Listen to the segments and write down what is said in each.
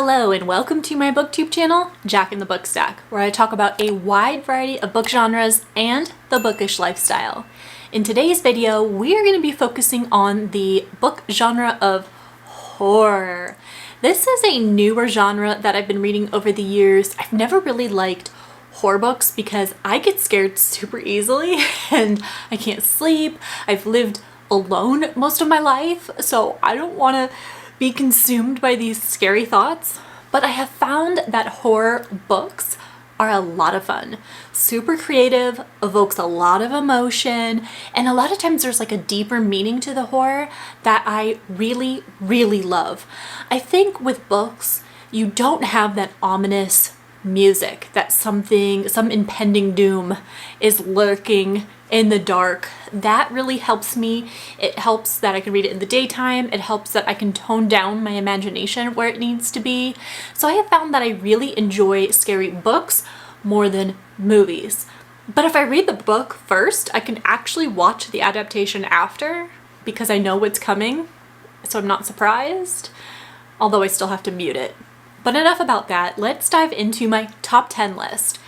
Hello and welcome to my booktube channel, Jack in the Book Stack, where I talk about a wide variety of book genres and the bookish lifestyle. In today's video, we are going to be focusing on the book genre of horror. This is a newer genre that I've been reading over the years. I've never really liked horror books because I get scared super easily and I can't sleep. I've lived alone most of my life, so I don't want to be consumed by these scary thoughts. But I have found that horror books are a lot of fun. Super creative, evokes a lot of emotion, and a lot of times there's like a deeper meaning to the horror that I really, really love. I think with books, you don't have that ominous music that some impending doom is lurking in the dark. That really helps me. It helps that I can read it in the daytime. It helps that I can tone down my imagination where it needs to be. So I have found that I really enjoy scary books more than movies. But if I read the book first, I can actually watch the adaptation after because I know what's coming, so I'm not surprised, although I still have to mute it. But enough about that, let's dive into my top 10 list.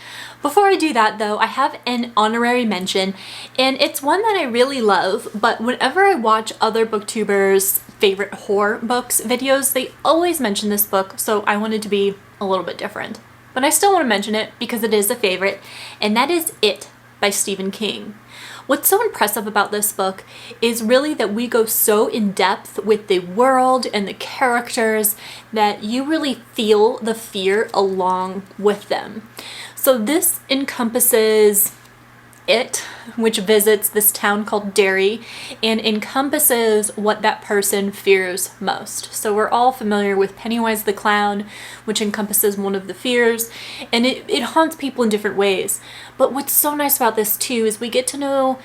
Before I do that though, I have an honorary mention, and it's one that I really love, but whenever I watch other booktubers' favorite horror books videos, they always mention this book, so I wanted to be a little bit different. But I still want to mention it because it is a favorite, and that is It by Stephen King. What's so impressive about this book is really that we go so in depth with the world and the characters that you really feel the fear along with them. So this encompasses It, which visits this town called Derry, and encompasses what that person fears most. So we're all familiar with Pennywise the Clown, which encompasses one of the fears, and it haunts people in different ways. But what's so nice about this too is we get to know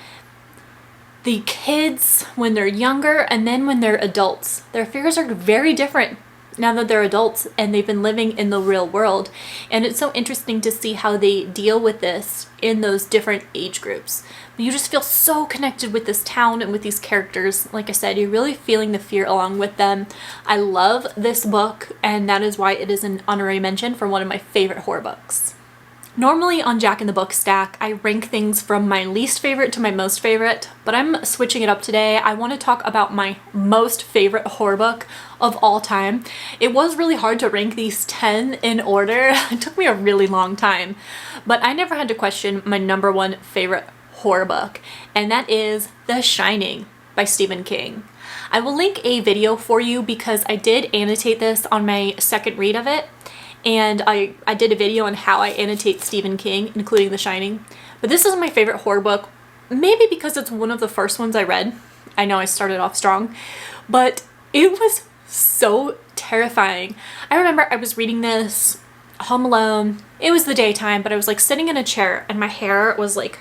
the kids when they're younger and then when they're adults. Their fears are very different now that they're adults and they've been living in the real world. And it's so interesting to see how they deal with this in those different age groups. But you just feel so connected with this town and with these characters. Like I said, you're really feeling the fear along with them. I love this book, and that is why it is an honorary mention for one of my favorite horror books. Normally on Jack in the Book Stack, I rank things from my least favorite to my most favorite, but I'm switching it up today. I want to talk about my most favorite horror book of all time. It was really hard to rank these 10 in order. It took me a really long time, but I never had to question my number one favorite horror book, and that is The Shining by Stephen King. I will link a video for you because I did annotate this on my second read of it. And I did a video on how I annotate Stephen King, including The Shining. But this is my favorite horror book, maybe because it's one of the first ones I read. I know I started off strong, but it was so terrifying. I remember I was reading this home alone. It was the daytime, but I was like sitting in a chair and my hair was like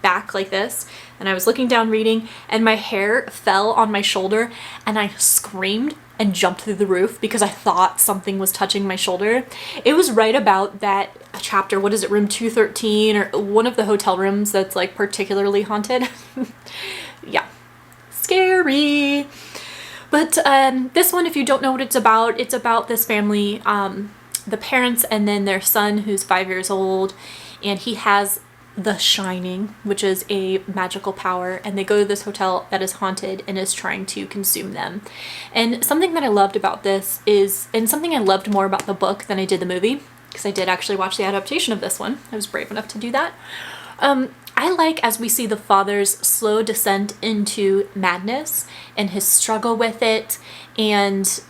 back like this, and I was looking down reading and my hair fell on my shoulder and I screamed and jumped through the roof because I thought something was touching my shoulder. It was right about that chapter, what is it, room 213, or one of the hotel rooms that's like particularly haunted. Yeah, scary. But this one, if you don't know what it's about this family, the parents and then their son who's 5 years old, and he has the Shining, which is a magical power, and they go to this hotel that is haunted and is trying to consume them. And something that I loved about this is, and something I loved more about the book than I did the movie, because I did actually watch the adaptation of this one. I was brave enough to do that. I like as we see the father's slow descent into madness and his struggle with it, and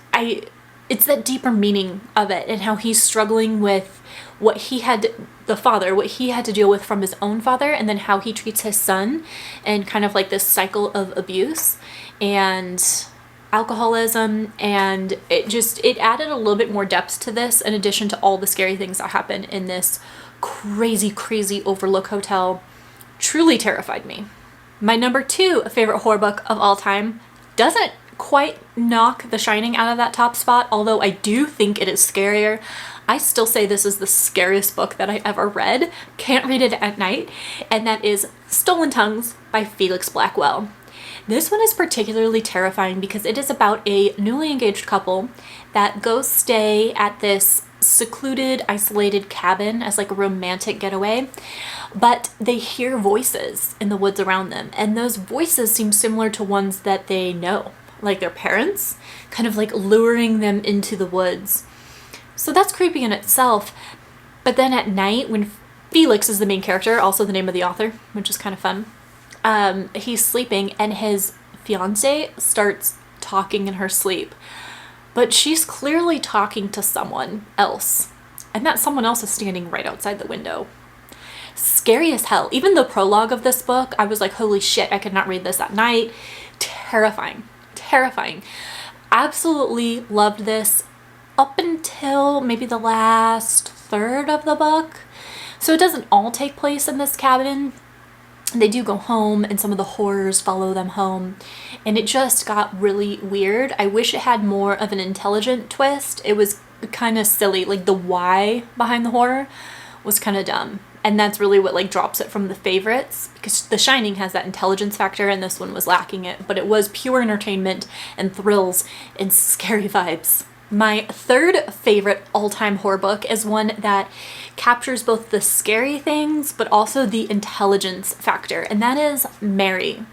it's that deeper meaning of it and how he's struggling with what he had to deal with from his own father, and then how he treats his son, and kind of like this cycle of abuse and alcoholism. And it added a little bit more depth to this, in addition to all the scary things that happen in this crazy overlook hotel. Truly terrified me. My number 2 favorite horror book of all time doesn't quite knock The Shining out of that top spot, although I do think it is scarier. I still say this is the scariest book that I ever read. Can't read it at night. And that is Stolen Tongues by Felix Blackwell. This one is particularly terrifying because it is about a newly engaged couple that goes stay at this secluded, isolated cabin as like a romantic getaway, but they hear voices in the woods around them, and those voices seem similar to ones that they know, like their parents, kind of like luring them into the woods. So that's creepy in itself. But then at night, when Felix is the main character, also the name of the author, which is kind of fun, he's sleeping and his fiance starts talking in her sleep. But she's clearly talking to someone else, and that someone else is standing right outside the window. Scary as hell. Even the prologue of this book, I was like, holy shit, I could not read this at night. Terrifying. Terrifying. Absolutely loved this up until maybe the last third of the book. So it doesn't all take place in this cabin. They do go home, and some of the horrors follow them home, and it just got really weird. I wish it had more of an intelligent twist. It was kind of silly, like the why behind the horror was kind of dumb, and that's really what like drops it from the favorites, because The Shining has that intelligence factor and this one was lacking it, but it was pure entertainment and thrills and scary vibes. My third favorite all-time horror book is one that captures both the scary things but also the intelligence factor, and that is Mary.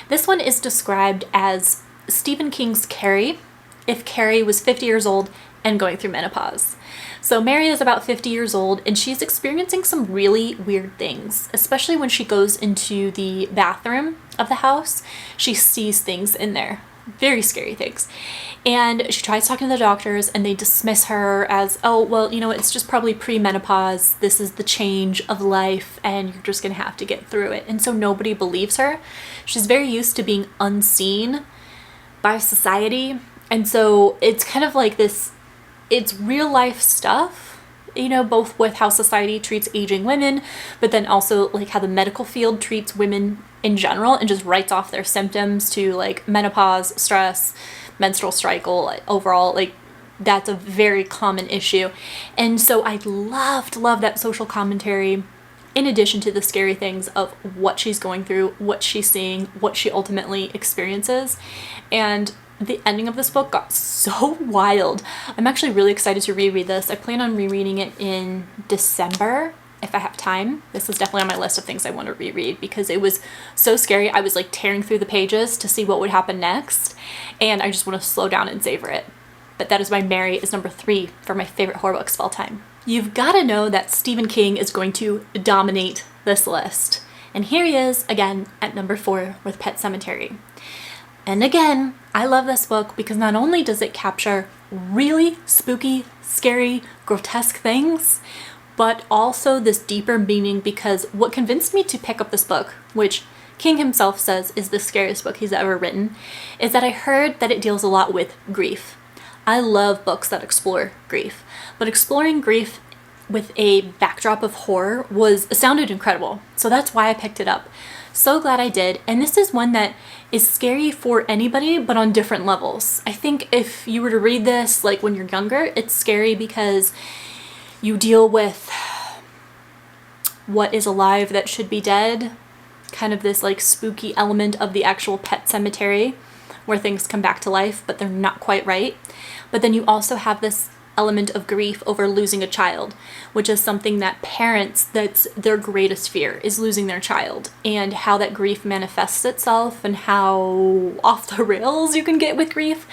This one is described as Stephen King's Carrie if Carrie was 50 years old and going through menopause. So Mary is about 50 years old and she's experiencing some really weird things, especially when she goes into the bathroom of the house. She sees things in there. Very scary things. And she tries talking to the doctors and they dismiss her as, oh, well, you know, it's just probably premenopause. This is the change of life and you're just going to have to get through it. And so nobody believes her. She's very used to being unseen by society. And so it's kind of like this, it's real life stuff, you know, both with how society treats aging women, but then also like how the medical field treats women in general and just writes off their symptoms to like menopause, stress, menstrual cycle, overall, like that's a very common issue. And so I loved that social commentary in addition to the scary things of what she's going through, what she's seeing, what she ultimately experiences. And the ending of this book got so wild. I'm actually really excited to reread this. I plan on rereading it in December if I have time. This is definitely on my list of things I want to reread because it was so scary. I was like tearing through the pages to see what would happen next, and I just want to slow down and savor it. But that is why Mary is number 3 for my favorite horror books of all time. You've got to know that Stephen King is going to dominate this list. And here he is again at number 4 with Pet Sematary. And again, I love this book because not only does it capture really spooky, scary, grotesque things, but also this deeper meaning, because what convinced me to pick up this book, which King himself says is the scariest book he's ever written, is that I heard that it deals a lot with grief. I love books that explore grief, but exploring grief with a backdrop of horror sounded incredible. So that's why I picked it up. So glad I did. And this is one that is scary for anybody, but on different levels. I think if you were to read this like when you're younger, it's scary because you deal with what is alive that should be dead, kind of this like spooky element of the actual pet cemetery where things come back to life, but they're not quite right. But then you also have this element of grief over losing a child, which is something that parents, that's their greatest fear, is losing their child, and how that grief manifests itself and how off the rails you can get with grief.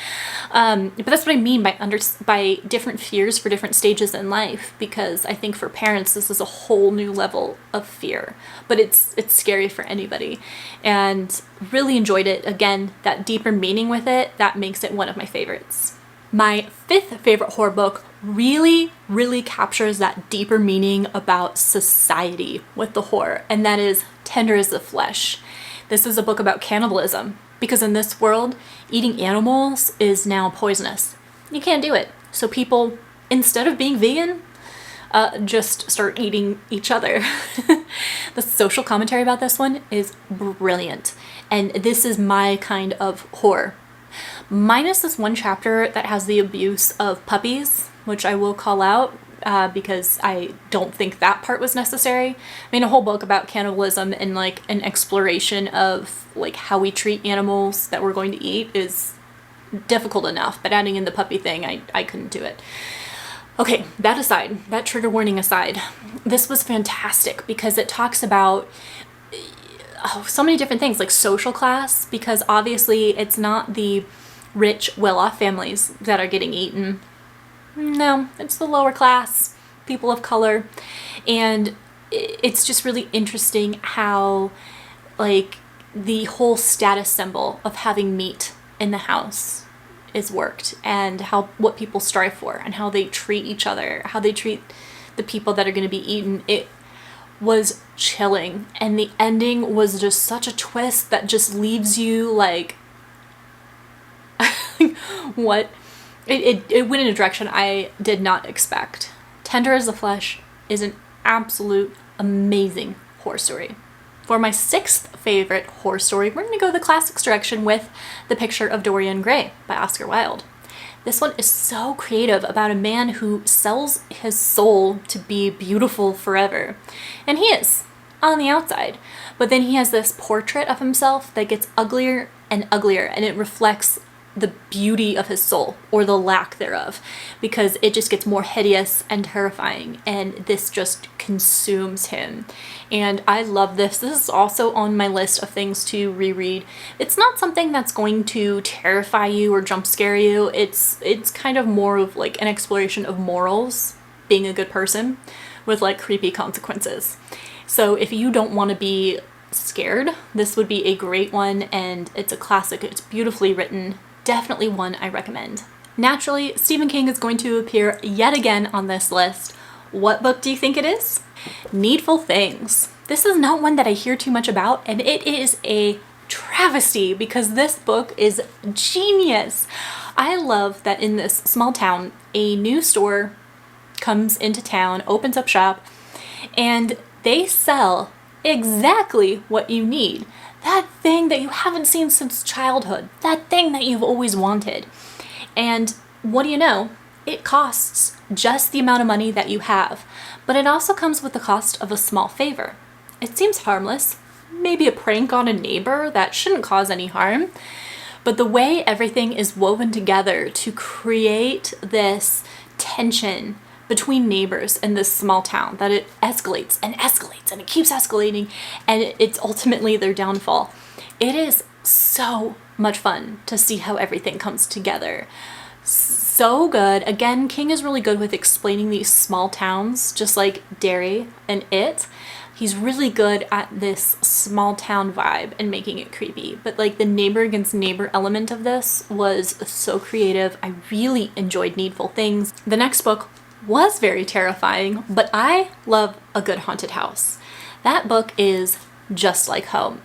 But that's what I mean by different fears for different stages in life, because I think for parents this is a whole new level of fear, but it's scary for anybody, and really enjoyed it. Again, that deeper meaning with it, that makes it one of my favorites. My 5th favorite horror book really captures that deeper meaning about society with the horror, and that is Tender as the Flesh. This is a book about cannibalism, because in this world, eating animals is now poisonous. You can't do it. So people, instead of being vegan, just start eating each other. The social commentary about this one is brilliant, and this is my kind of horror. Minus this one chapter that has the abuse of puppies, which I will call out. because I don't think that part was necessary. I mean, a whole book about cannibalism and like an exploration of like how we treat animals that we're going to eat is difficult enough, but adding in the puppy thing, I couldn't do it. Okay, that aside, that trigger warning aside, this was fantastic because it talks about so many different things, like social class, because obviously it's not the rich, well-off families that are getting eaten. No, it's the lower class, people of color. And it's just really interesting how like the whole status symbol of having meat in the house is worked, and what people strive for and how they treat each other, how they treat the people that are going to be eaten. It was chilling, and the ending was just such a twist that just leaves you like what? It went in a direction I did not expect. Tender as the Flesh is an absolute amazing horror story. For my 6th favorite horror story, we're going to go the classics direction with The Picture of Dorian Gray by Oscar Wilde. This one is so creative, about a man who sells his soul to be beautiful forever. And he is, on the outside. But then he has this portrait of himself that gets uglier and uglier, and it reflects the beauty of his soul, or the lack thereof, because it just gets more hideous and terrifying, and this just consumes him. And I love this. This is also on my list of things to reread. It's not something that's going to terrify you or jump scare you. It's kind of more of like an exploration of morals, being a good person, with like creepy consequences. So if you don't want to be scared, this would be a great one, and it's a classic. It's beautifully written. Definitely one I recommend. Naturally, Stephen King is going to appear yet again on this list. What book do you think it is? Needful Things. This is not one that I hear too much about, and it is a travesty because this book is genius. I love that in this small town, a new store comes into town, opens up shop, and they sell exactly what you need. That thing that you haven't seen since childhood. That thing that you've always wanted. And what do you know? It costs just the amount of money that you have. But it also comes with the cost of a small favor. It seems harmless. Maybe a prank on a neighbor that shouldn't cause any harm. But the way everything is woven together to create this tension between neighbors in this small town, that it escalates and escalates and it keeps escalating, and it's ultimately their downfall. It is so much fun to see how everything comes together. So good. Again, King is really good with explaining these small towns, just like Derry and It. He's really good at this small town vibe and making it creepy. But like the neighbor against neighbor element of this was so creative. I really enjoyed Needful Things. The next book was very terrifying, but I love a good haunted house. That book is Just Like Home.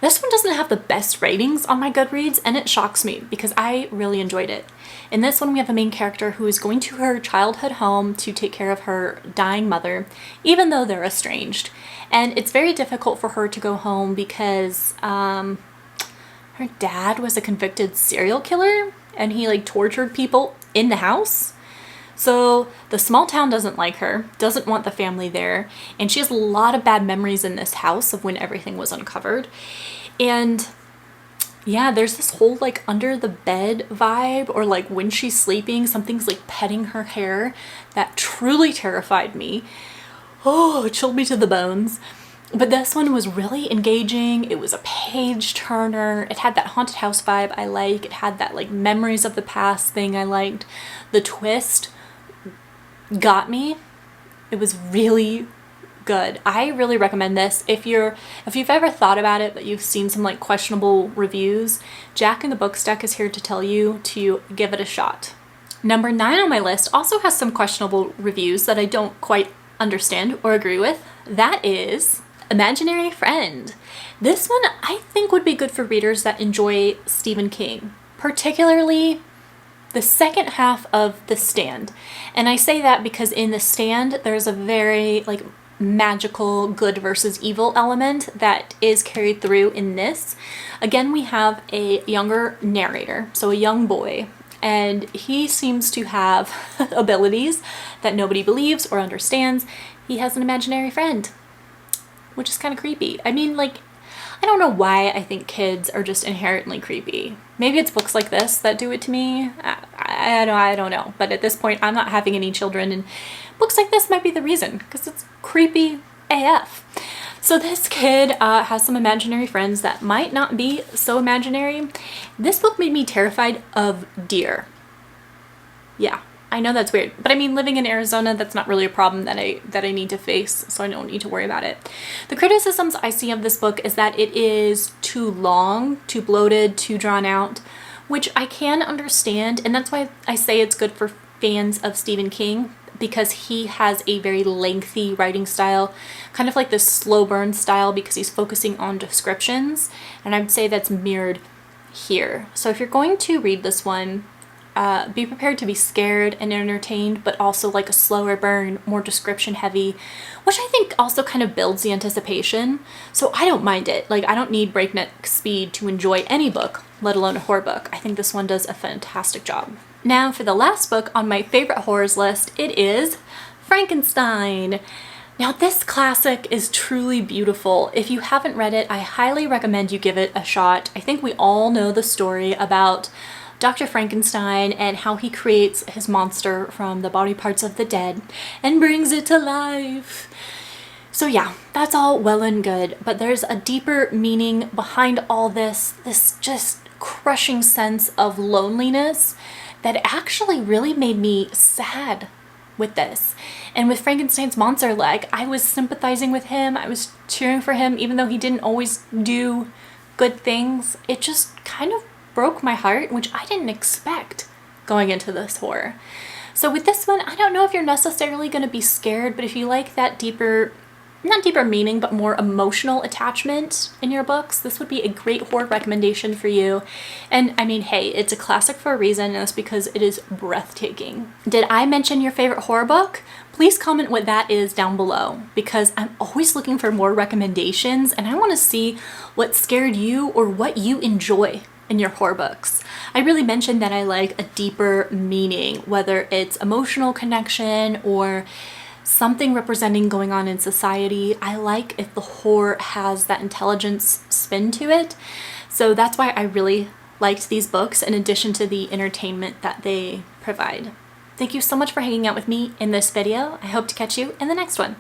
This one doesn't have the best ratings on my GoodReads, and it shocks me because I really enjoyed it. In this one, we have a main character who is going to her childhood home to take care of her dying mother, even though they're estranged. And it's very difficult for her to go home because her dad was a convicted serial killer, and he like tortured people in the house. So the small town doesn't like her, doesn't want the family there, and she has a lot of bad memories in this house of when everything was uncovered. And yeah, there's this whole like under the bed vibe, or like when she's sleeping, something's like petting her hair that truly terrified me. Oh, it chilled me to the bones. But this one was really engaging. It was a page turner. It had that haunted house vibe I like. It had that like memories of the past thing I liked. The twist got me. It was really good. I really recommend this. If you've ever thought about it but you've seen some like questionable reviews, Jack in the Book Stack is here to tell you to give it a shot. Number 9 on my list also has some questionable reviews that I don't quite understand or agree with. That is Imaginary Friend. This one I think would be good for readers that enjoy Stephen King, particularly the second half of The Stand. And I say that because in The Stand, there's a very like magical good versus evil element that is carried through in this. Again, we have a younger narrator, so a young boy, and he seems to have abilities that nobody believes or understands. He has an imaginary friend, which is kind of creepy. I mean, like, I don't know why I think kids are just inherently creepy. Maybe it's books like this that do it to me. I don't know. But at this point, I'm not having any children, and books like this might be the reason, because it's creepy AF. So this kid has some imaginary friends that might not be so imaginary. This book made me terrified of deer. Yeah, I know that's weird, but I mean, living in Arizona, that's not really a problem that I need to face, so I don't need to worry about it. The criticisms I see of this book is that it is too long, too bloated, too drawn out, which I can understand, and that's why I say it's good for fans of Stephen King, because he has a very lengthy writing style, kind of like this slow burn style, because he's focusing on descriptions, and I would say that's mirrored here. So if you're going to read this one, be prepared to be scared and entertained, but also like a slower burn, more description heavy, which I think also kind of builds the anticipation. So I don't mind it. Like, I don't need breakneck speed to enjoy any book, let alone a horror book. I think this one does a fantastic job. Now for the last book on my favorite horrors list, it is Frankenstein. Now this classic is truly beautiful. If you haven't read it, I highly recommend you give it a shot. I think we all know the story about Dr. Frankenstein and how he creates his monster from the body parts of the dead and brings it to life. So yeah, that's all well and good, but there's a deeper meaning behind all this just crushing sense of loneliness that actually really made me sad with this. And with Frankenstein's monster, like, I was sympathizing with him, I was cheering for him, even though he didn't always do good things. It just kind of broke my heart, which I didn't expect going into this horror. So with this one, I don't know if you're necessarily going to be scared, but if you like that deeper, not deeper meaning, but more emotional attachment in your books, this would be a great horror recommendation for you. And I mean, hey, it's a classic for a reason, and that's because it is breathtaking. Did I mention your favorite horror book? Please comment what that is down below, because I'm always looking for more recommendations, and I want to see what scared you or what you enjoy in your horror books. I really mentioned that I like a deeper meaning, whether it's emotional connection or something representing going on in society. I like if the horror has that intelligence spin to it. So that's why I really liked these books, in addition to the entertainment that they provide. Thank you so much for hanging out with me in this video. I hope to catch you in the next one.